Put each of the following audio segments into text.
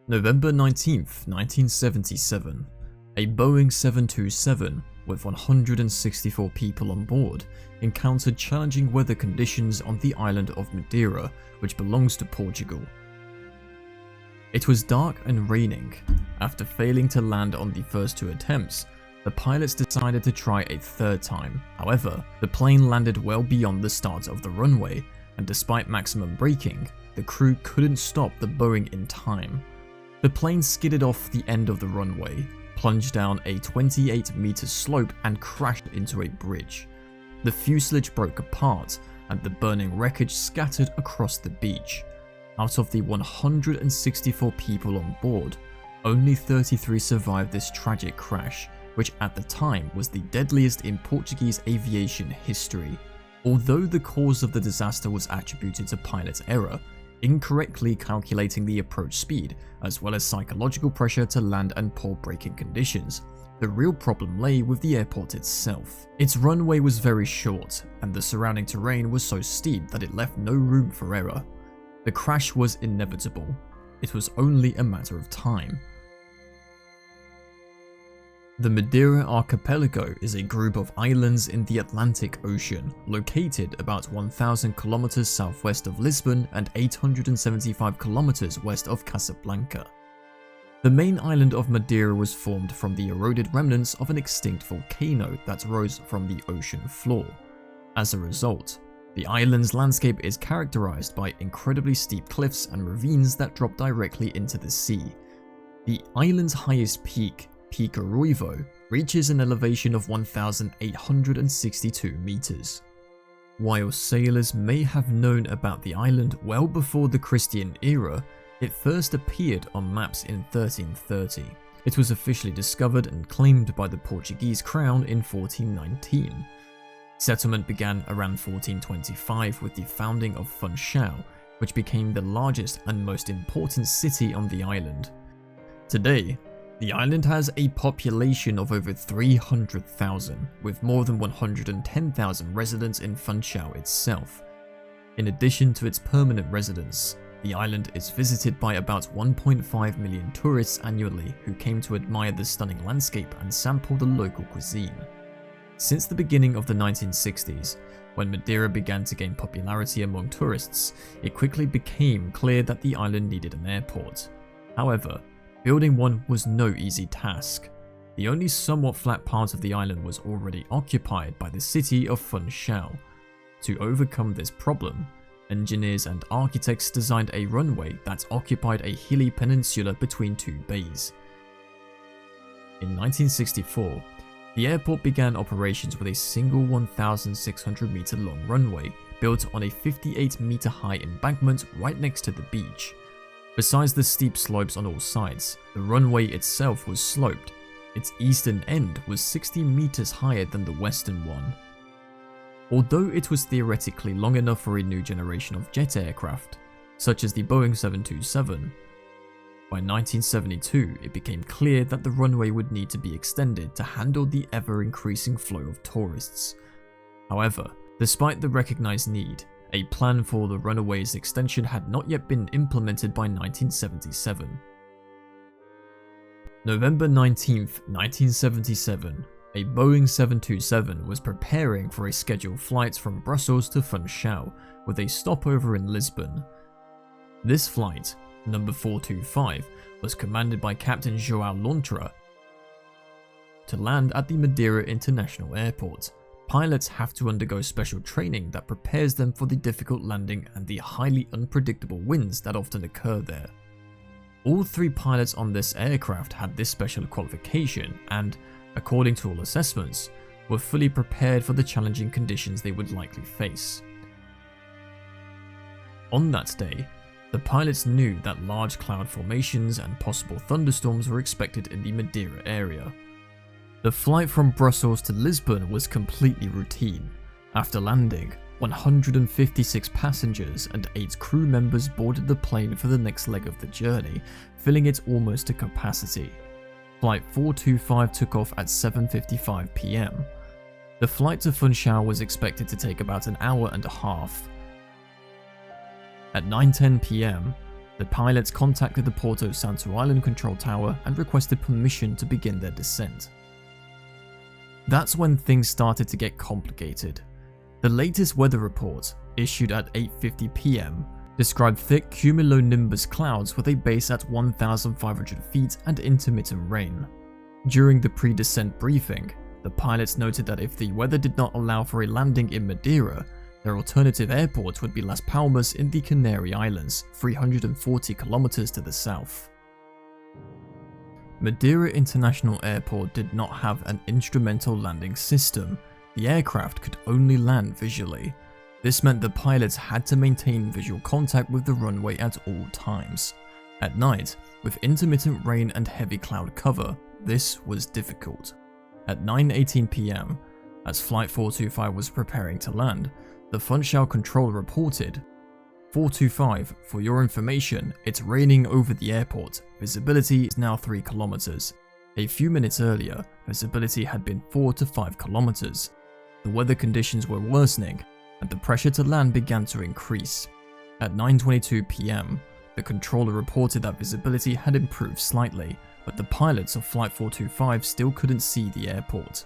November 19th, 1977, a Boeing 727 with 164 people on board encountered challenging weather conditions on the island of Madeira, which belongs to Portugal. It was dark and raining. After failing to land on the first two attempts, the pilots decided to try a third time. However, the plane landed well beyond the start of the runway, and despite maximum braking, the crew couldn't stop the Boeing in time. The plane skidded off the end of the runway, plunged down a 28-meter slope and crashed into a bridge. The fuselage broke apart and the burning wreckage scattered across the beach. Out of the 164 people on board, only 33 survived this tragic crash, which at the time was the deadliest in Portuguese aviation history. Although the cause of the disaster was attributed to pilot error, incorrectly calculating the approach speed, as well as psychological pressure to land and poor braking conditions, the real problem lay with the airport itself. Its runway was very short, and the surrounding terrain was so steep that it left no room for error. The crash was inevitable. It was only a matter of time. The Madeira Archipelago is a group of islands in the Atlantic Ocean, located about 1,000 kilometers southwest of Lisbon and 875 kilometers west of Casablanca. The main island of Madeira was formed from the eroded remnants of an extinct volcano that rose from the ocean floor. As a result, the island's landscape is characterized by incredibly steep cliffs and ravines that drop directly into the sea. The island's highest peak, Pico Ruivo, reaches an elevation of 1,862 meters. While sailors may have known about the island well before the Christian era, it first appeared on maps in 1330. It was officially discovered and claimed by the Portuguese crown in 1419. Settlement began around 1425 with the founding of Funchal, which became the largest and most important city on the island. Today, the island has a population of over 300,000, with more than 110,000 residents in Funchal itself. In addition to its permanent residents, the island is visited by about 1.5 million tourists annually who came to admire the stunning landscape and sample the local cuisine. Since the beginning of the 1960s, when Madeira began to gain popularity among tourists, it quickly became clear that the island needed an airport. However, building one was no easy task. The only somewhat flat part of the island was already occupied by the city of Funchal. To overcome this problem, engineers and architects designed a runway that occupied a hilly peninsula between two bays. In 1964, the airport began operations with a single 1,600 meter long runway built on a 58 meter high embankment right next to the beach. Besides the steep slopes on all sides, the runway itself was sloped. Its eastern end was 60 meters higher than the western one. Although it was theoretically long enough for a new generation of jet aircraft, such as the Boeing 727, by 1972 it became clear that the runway would need to be extended to handle the ever-increasing flow of tourists. However, despite the recognized need, a plan for the runway's extension had not yet been implemented by 1977. November 19th, 1977, a Boeing 727 was preparing for a scheduled flight from Brussels to Funchal, with a stopover in Lisbon. This flight, number 425, was commanded by Captain João Lontra. To land at the Madeira International Airport, pilots have to undergo special training that prepares them for the difficult landing and the highly unpredictable winds that often occur there. All three pilots on this aircraft had this special qualification and, according to all assessments, were fully prepared for the challenging conditions they would likely face. On that day, the pilots knew that large cloud formations and possible thunderstorms were expected in the Madeira area. The flight from Brussels to Lisbon was completely routine. After landing, 156 passengers and 8 crew members boarded the plane for the next leg of the journey, filling it almost to capacity. Flight 425 took off at 7:55 PM. The flight to Funchal was expected to take about an hour and a half. At 9:10 PM, The pilots contacted the Porto Santo Island control tower and requested permission to begin their descent. That's when things started to get complicated. The latest weather report, issued at 8:50 p.m, described thick cumulonimbus clouds with a base at 1,500 feet and intermittent rain. During the pre-descent briefing, the pilots noted that if the weather did not allow for a landing in Madeira, their alternative airport would be Las Palmas in the Canary Islands, 340 kilometers to the south. Madeira International Airport did not have an instrumental landing system. The aircraft could only land visually. This meant the pilots had to maintain visual contact with the runway at all times. At night, with intermittent rain and heavy cloud cover, this was difficult. At 9:18 p.m, as Flight 425 was preparing to land, the Funchal controller reported, "425, for your information, it's raining over the airport. Visibility is now 3 kilometers. A few minutes earlier, visibility had been 4 to 5 kilometers. The weather conditions were worsening, and the pressure to land began to increase." At 9:22 p.m, the controller reported that visibility had improved slightly, but the pilots of Flight 425 still couldn't see the airport.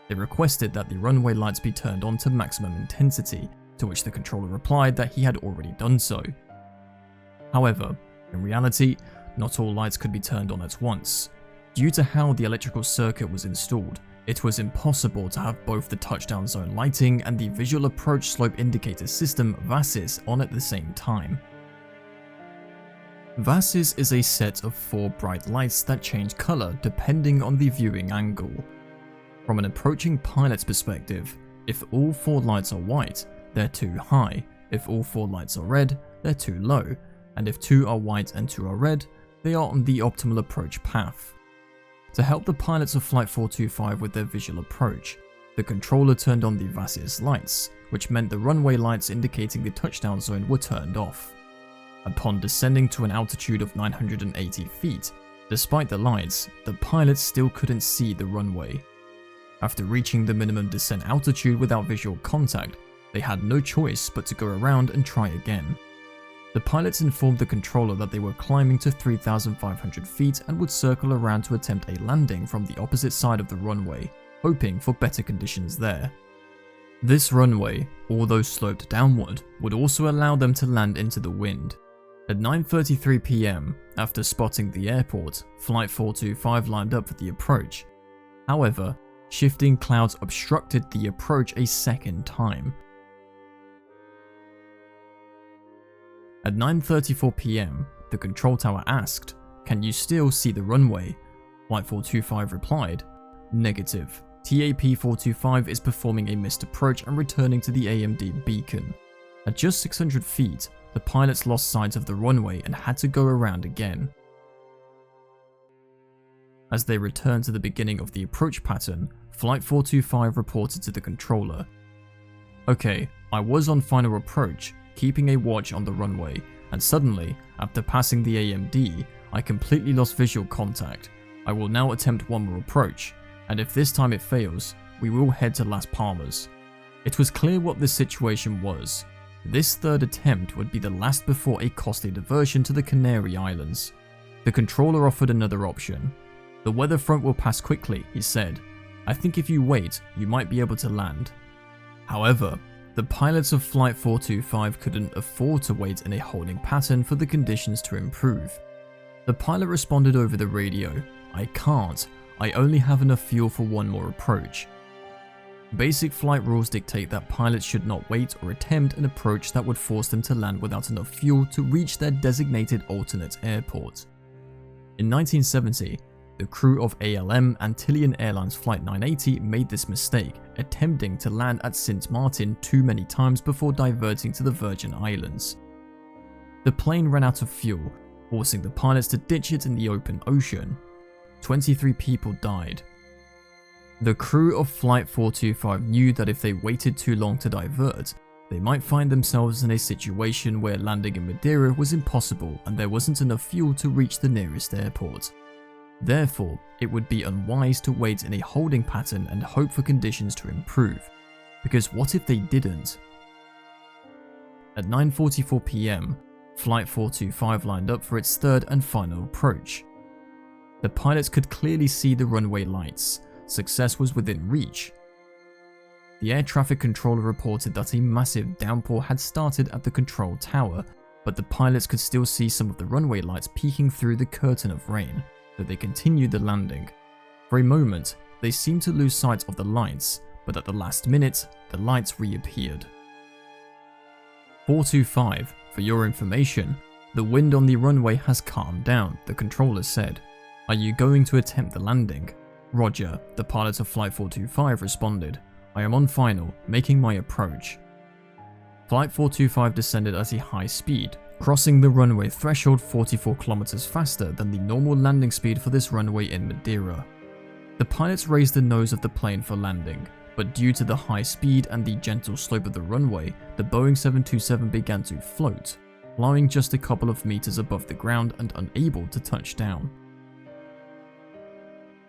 They requested that the runway lights be turned on to maximum intensity, to which the controller replied that he had already done so. However, in reality, not all lights could be turned on at once. Due to how the electrical circuit was installed, it was impossible to have both the touchdown zone lighting and the visual approach slope indicator system VASIS on at the same time. VASIS is a set of 4 bright lights that change color depending on the viewing angle. From an approaching pilot's perspective, if all 4 lights are white, they're too high, if all 4 lights are red, they're too low, and if 2 are white and 2 are red, they are on the optimal approach path. To help the pilots of Flight 425 with their visual approach, the controller turned on the VASIS lights, which meant the runway lights indicating the touchdown zone were turned off. Upon descending to an altitude of 980 feet, despite the lights, the pilots still couldn't see the runway. After reaching the minimum descent altitude without visual contact, they had no choice but to go around and try again. The pilots informed the controller that they were climbing to 3,500 feet and would circle around to attempt a landing from the opposite side of the runway, hoping for better conditions there. This runway, although sloped downward, would also allow them to land into the wind. At 9:33 p.m, after spotting the airport, Flight 425 lined up for the approach. However, shifting clouds obstructed the approach a second time. At 9:34 p.m, the control tower asked, "Can you still see the runway?" Flight 425 replied, "Negative. TAP 425 is performing a missed approach and returning to the AMD beacon." At just 600 feet, the pilots lost sight of the runway and had to go around again. As they returned to the beginning of the approach pattern, Flight 425 reported to the controller, "Okay, I was on final approach, keeping a watch on the runway, and suddenly, after passing the AMD, I completely lost visual contact. I will now attempt one more approach, and if this time it fails, we will head to Las Palmas." It was clear what the situation was. This third attempt would be the last before a costly diversion to the Canary Islands. The controller offered another option. "The weather front will pass quickly," he said. "I think if you wait, you might be able to land." However, the pilots of Flight 425 couldn't afford to wait in a holding pattern for the conditions to improve. The pilot responded over the radio, "I can't. I only have enough fuel for one more approach." Basic flight rules dictate that pilots should not wait or attempt an approach that would force them to land without enough fuel to reach their designated alternate airport. In 1970, the crew of ALM Antillean Airlines Flight 980 made this mistake, attempting to land at Sint Maarten too many times before diverting to the Virgin Islands. The plane ran out of fuel, forcing the pilots to ditch it in the open ocean. 23 people died. The crew of Flight 425 knew that if they waited too long to divert, they might find themselves in a situation where landing in Madeira was impossible and there wasn't enough fuel to reach the nearest airport. Therefore, it would be unwise to wait in a holding pattern and hope for conditions to improve, because what if they didn't? At 9:44 p.m, Flight 425 lined up for its third and final approach. The pilots could clearly see the runway lights. Success was within reach. The air traffic controller reported that a massive downpour had started at the control tower, but the pilots could still see some of the runway lights peeking through the curtain of rain, so they continued the landing. For a moment, they seemed to lose sight of the lights, but at the last minute, the lights reappeared. 425, for your information, the wind on the runway has calmed down, the controller said. Are you going to attempt the landing? Roger, the pilot of Flight 425 responded. I am on final, making my approach. Flight 425 descended at a high speed, crossing the runway threshold 44 kilometers faster than the normal landing speed for this runway in Madeira. The pilots raised the nose of the plane for landing, but due to the high speed and the gentle slope of the runway, the Boeing 727 began to float, flying just a couple of meters above the ground and unable to touch down.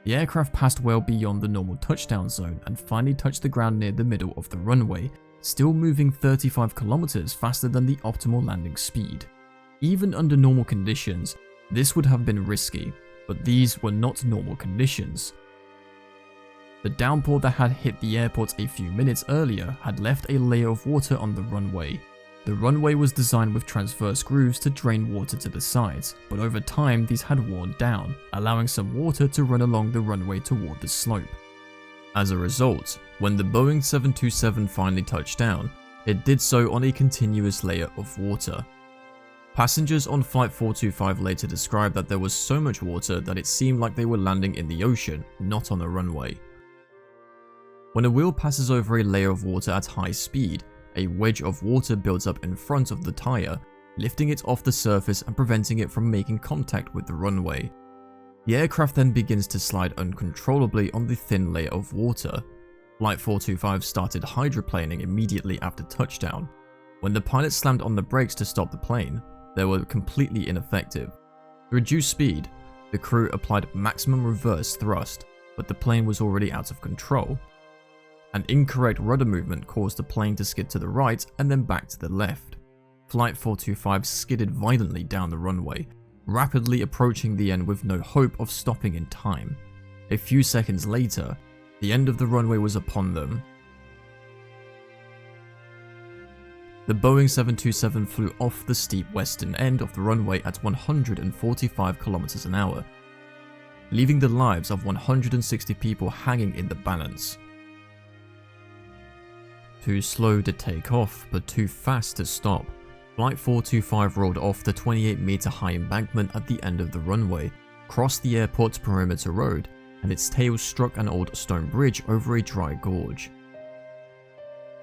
The aircraft passed well beyond the normal touchdown zone and finally touched the ground near the middle of the runway, still moving 35 kilometers faster than the optimal landing speed. Even under normal conditions, this would have been risky, but these were not normal conditions. The downpour that had hit the airport a few minutes earlier had left a layer of water on the runway. The runway was designed with transverse grooves to drain water to the sides, but over time these had worn down, allowing some water to run along the runway toward the slope. As a result, when the Boeing 727 finally touched down, it did so on a continuous layer of water. Passengers on Flight 425 later described that there was so much water that it seemed like they were landing in the ocean, not on a runway. When a wheel passes over a layer of water at high speed, a wedge of water builds up in front of the tyre, lifting it off the surface and preventing it from making contact with the runway. The aircraft then begins to slide uncontrollably on the thin layer of water. Flight 425 started hydroplaning immediately after touchdown. When the pilot slammed on the brakes to stop the plane, they were completely ineffective. To reduce speed, the crew applied maximum reverse thrust, but the plane was already out of control. An incorrect rudder movement caused the plane to skid to the right and then back to the left. Flight 425 skidded violently down the runway, rapidly approaching the end with no hope of stopping in time. A few seconds later, the end of the runway was upon them. The Boeing 727 flew off the steep western end of the runway at 145 km an hour, leaving the lives of 160 people hanging in the balance. Too slow to take off, but too fast to stop, Flight 425 rolled off the 28-meter high embankment at the end of the runway, crossed the airport's perimeter road, and its tail struck an old stone bridge over a dry gorge.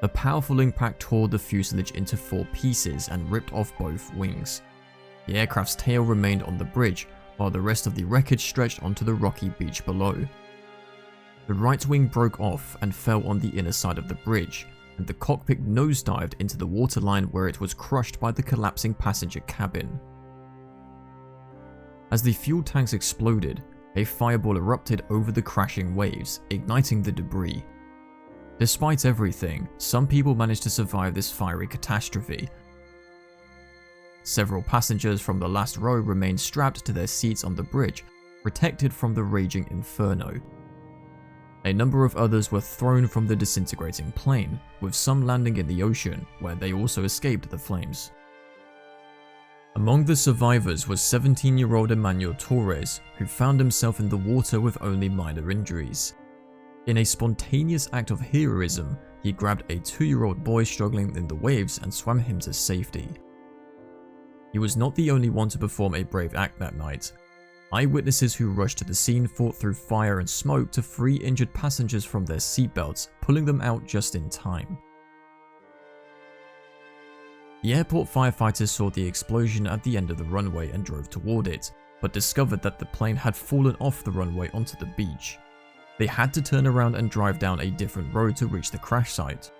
A powerful impact tore the fuselage into 4 pieces and ripped off both wings. The aircraft's tail remained on the bridge, while the rest of the wreckage stretched onto the rocky beach below. The right wing broke off and fell on the inner side of the bridge, and the cockpit nosedived into the waterline where it was crushed by the collapsing passenger cabin. As the fuel tanks exploded, a fireball erupted over the crashing waves, igniting the debris. Despite everything, some people managed to survive this fiery catastrophe. Several passengers from the last row remained strapped to their seats on the bridge, protected from the raging inferno. A number of others were thrown from the disintegrating plane, with some landing in the ocean, where they also escaped the flames. Among the survivors was 17-year-old Emmanuel Torres, who found himself in the water with only minor injuries. In a spontaneous act of heroism, he grabbed a 2-year-old boy struggling in the waves and swam him to safety. He was not the only one to perform a brave act that night. Eyewitnesses who rushed to the scene fought through fire and smoke to free injured passengers from their seatbelts, pulling them out just in time. The airport firefighters saw the explosion at the end of the runway and drove toward it, but discovered that the plane had fallen off the runway onto the beach. They had to turn around and drive down a different road to reach the crash site.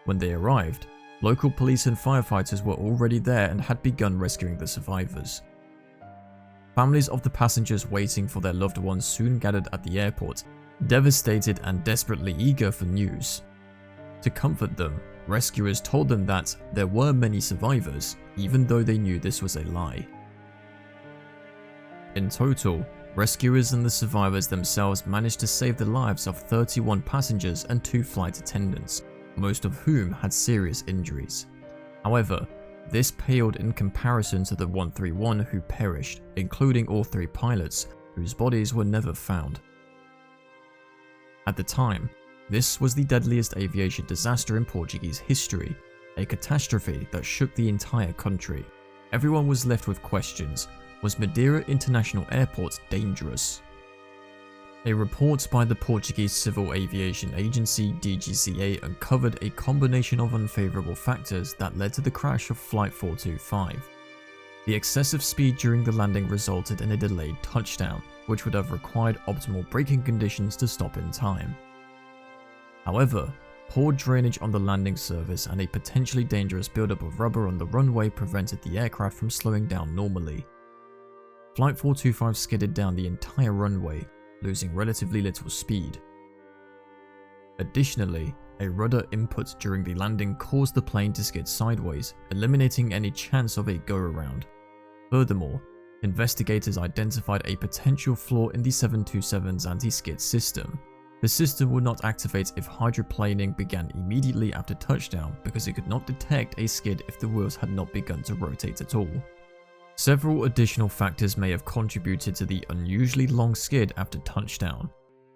When they arrived, local police and firefighters were already there and had begun rescuing the survivors. Families of the passengers waiting for their loved ones soon gathered at the airport, devastated and desperately eager for news. To comfort them, Rescuers told them that there were many survivors, even though they knew this was a lie. In total, rescuers and the survivors themselves managed to save the lives of 31 passengers and 2 flight attendants, most of whom had serious injuries. However, this paled in comparison to the 131 who perished, including all 3 pilots, whose bodies were never found. At the time, this was the deadliest aviation disaster in Portuguese history, a catastrophe that shook the entire country. Everyone was left with questions. Was Madeira International Airport dangerous? A report by the Portuguese Civil Aviation Agency (DGCA) uncovered a combination of unfavorable factors that led to the crash of Flight 425. The excessive speed during the landing resulted in a delayed touchdown, which would have required optimal braking conditions to stop in time. However, poor drainage on the landing surface and a potentially dangerous buildup of rubber on the runway prevented the aircraft from slowing down normally. Flight 425 skidded down the entire runway, losing relatively little speed. Additionally, a rudder input during the landing caused the plane to skid sideways, eliminating any chance of a go-around. Furthermore, investigators identified a potential flaw in the 727's anti-skid system. The system would not activate if hydroplaning began immediately after touchdown because it could not detect a skid if the wheels had not begun to rotate at all. Several additional factors may have contributed to the unusually long skid after touchdown.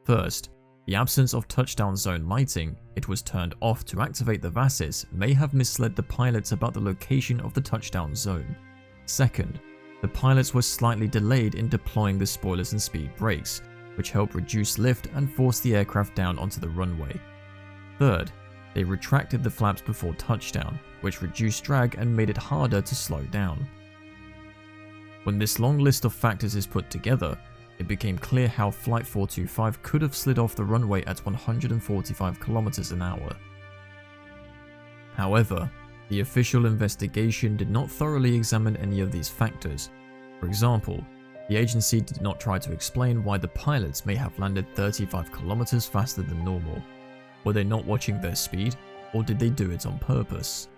First, the absence of touchdown zone lighting, it was turned off to activate the VASIS, may have misled the pilots about the location of the touchdown zone. Second, the pilots were slightly delayed in deploying the spoilers and speed brakes, which helped reduce lift and force the aircraft down onto the runway. Third, they retracted the flaps before touchdown, which reduced drag and made it harder to slow down. When this long list of factors is put together, it became clear how Flight 425 could have slid off the runway at 145 km an hour. However, the official investigation did not thoroughly examine any of these factors. For example, the agency did not try to explain why the pilots may have landed 35 km faster than normal. Were they not watching their speed, or did they do it on purpose?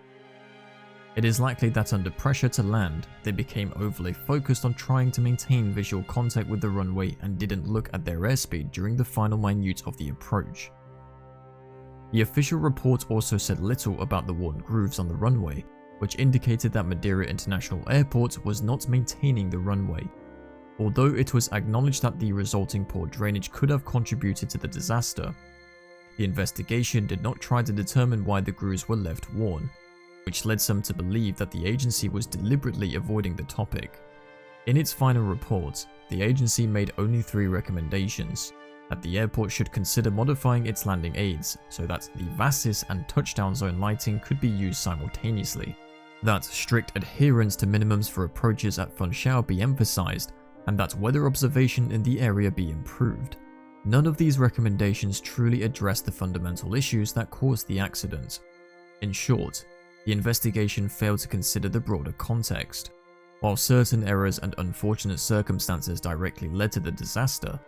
It is likely that under pressure to land, they became overly focused on trying to maintain visual contact with the runway and didn't look at their airspeed during the final minute of the approach. The official report also said little about the worn grooves on the runway, which indicated that Madeira International Airport was not maintaining the runway. Although it was acknowledged that the resulting poor drainage could have contributed to the disaster, the investigation did not try to determine why the grooves were left worn, which led some to believe that the agency was deliberately avoiding the topic. In its final report, the agency made only 3 recommendations: that the airport should consider modifying its landing aids so that the VASIS and touchdown zone lighting could be used simultaneously, that strict adherence to minimums for approaches at Funchal be emphasized, and that weather observation in the area be improved. None of these recommendations truly addressed the fundamental issues that caused the accident. In short, the investigation failed to consider the broader context. While certain errors and unfortunate circumstances directly led to the disaster,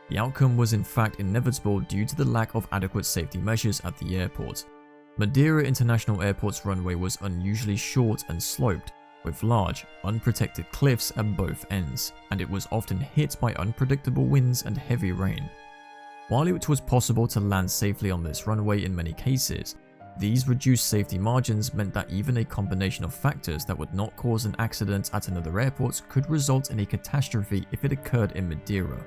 the outcome was in fact inevitable due to the lack of adequate safety measures at the airport. Madeira International Airport's runway was unusually short and sloped, with large, unprotected cliffs at both ends, and it was often hit by unpredictable winds and heavy rain. While it was possible to land safely on this runway in many cases, these reduced safety margins meant that even a combination of factors that would not cause an accident at another airport could result in a catastrophe if it occurred in Madeira.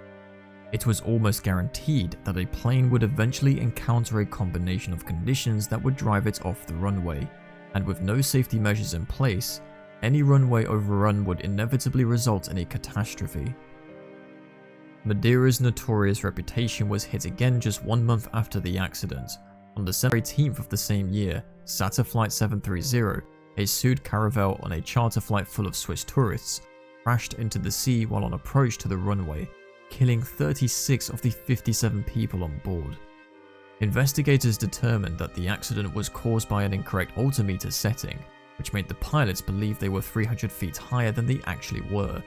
It was almost guaranteed that a plane would eventually encounter a combination of conditions that would drive it off the runway, and with no safety measures in place, any runway overrun would inevitably result in a catastrophe. Madeira's notorious reputation was hit again just 1 month after the accident. On December 18th of the same year, SATA Flight 730, a Sud Caravel on a charter flight full of Swiss tourists, crashed into the sea while on approach to the runway, killing 36 of the 57 people on board. Investigators determined that the accident was caused by an incorrect altimeter setting, which made the pilots believe they were 300 feet higher than they actually were.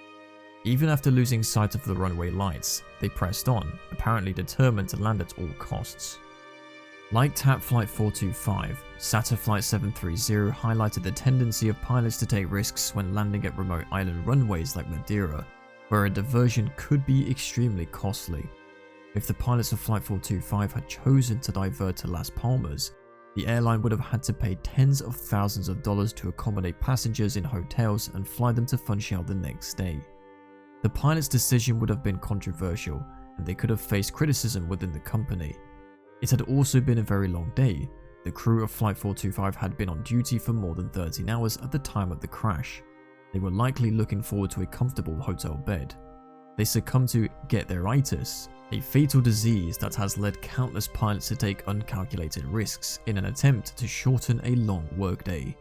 Even after losing sight of the runway lights, they pressed on, apparently determined to land at all costs. Like TAP Flight 425, SATA Flight 730 highlighted the tendency of pilots to take risks when landing at remote island runways like Madeira, where a diversion could be extremely costly. If the pilots of Flight 425 had chosen to divert to Las Palmas, the airline would have had to pay tens of thousands of dollars to accommodate passengers in hotels and fly them to Funchal the next day. The pilot's decision would have been controversial, and they could have faced criticism within the company. It had also been a very long day. The crew of Flight 425 had been on duty for more than 13 hours at the time of the crash. They were likely looking forward to a comfortable hotel bed. They succumbed to get-there-itis, a fatal disease that has led countless pilots to take uncalculated risks in an attempt to shorten a long workday.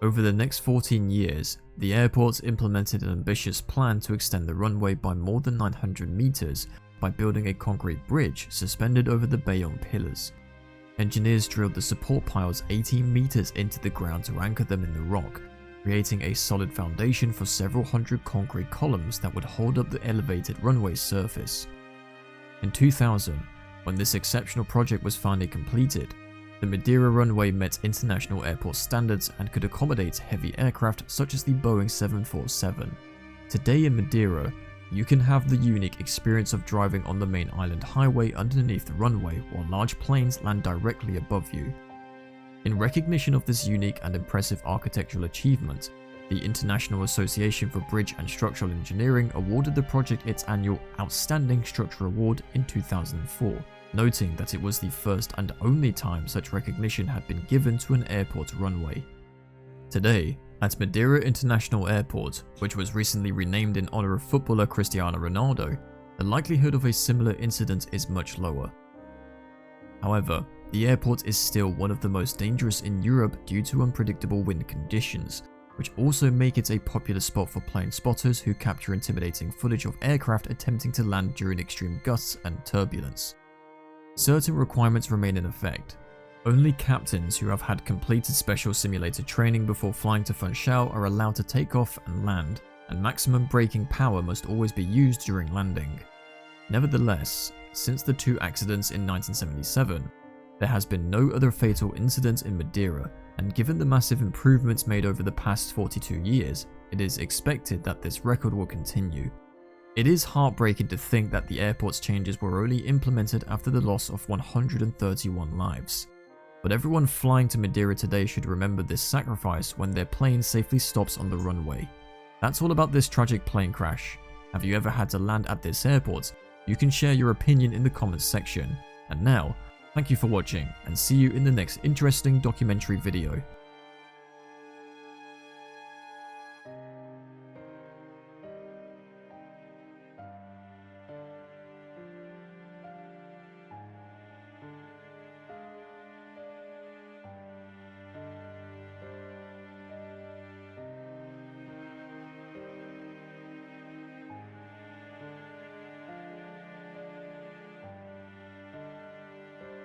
Over the next 14 years, the airport implemented an ambitious plan to extend the runway by more than 900 meters by building a concrete bridge suspended over the bay on pillars. Engineers drilled the support piles 18 meters into the ground to anchor them in the rock, creating a solid foundation for several hundred concrete columns that would hold up the elevated runway surface. In 2000, when this exceptional project was finally completed, the Madeira runway met international airport standards and could accommodate heavy aircraft such as the Boeing 747. Today in Madeira, you can have the unique experience of driving on the main island highway underneath the runway while large planes land directly above you. In recognition of this unique and impressive architectural achievement, the International Association for Bridge and Structural Engineering awarded the project its annual Outstanding Structure Award in 2004, noting that it was the first and only time such recognition had been given to an airport runway. Today, at Madeira International Airport, which was recently renamed in honor of footballer Cristiano Ronaldo, the likelihood of a similar incident is much lower. However, the airport is still one of the most dangerous in Europe due to unpredictable wind conditions, which also make it a popular spot for plane spotters who capture intimidating footage of aircraft attempting to land during extreme gusts and turbulence. Certain requirements remain in effect. Only captains who have had completed special simulator training before flying to Funchal are allowed to take off and land, and maximum braking power must always be used during landing. Nevertheless, since the two accidents in 1977, there has been no other fatal incident in Madeira, and given the massive improvements made over the past 42 years, it is expected that this record will continue. It is heartbreaking to think that the airport's changes were only implemented after the loss of 131 lives. But everyone flying to Madeira today should remember this sacrifice when their plane safely stops on the runway. That's all about this tragic plane crash. Have you ever had to land at this airport? You can share your opinion in the comments section. And now, thank you for watching, and see you in the next interesting documentary video.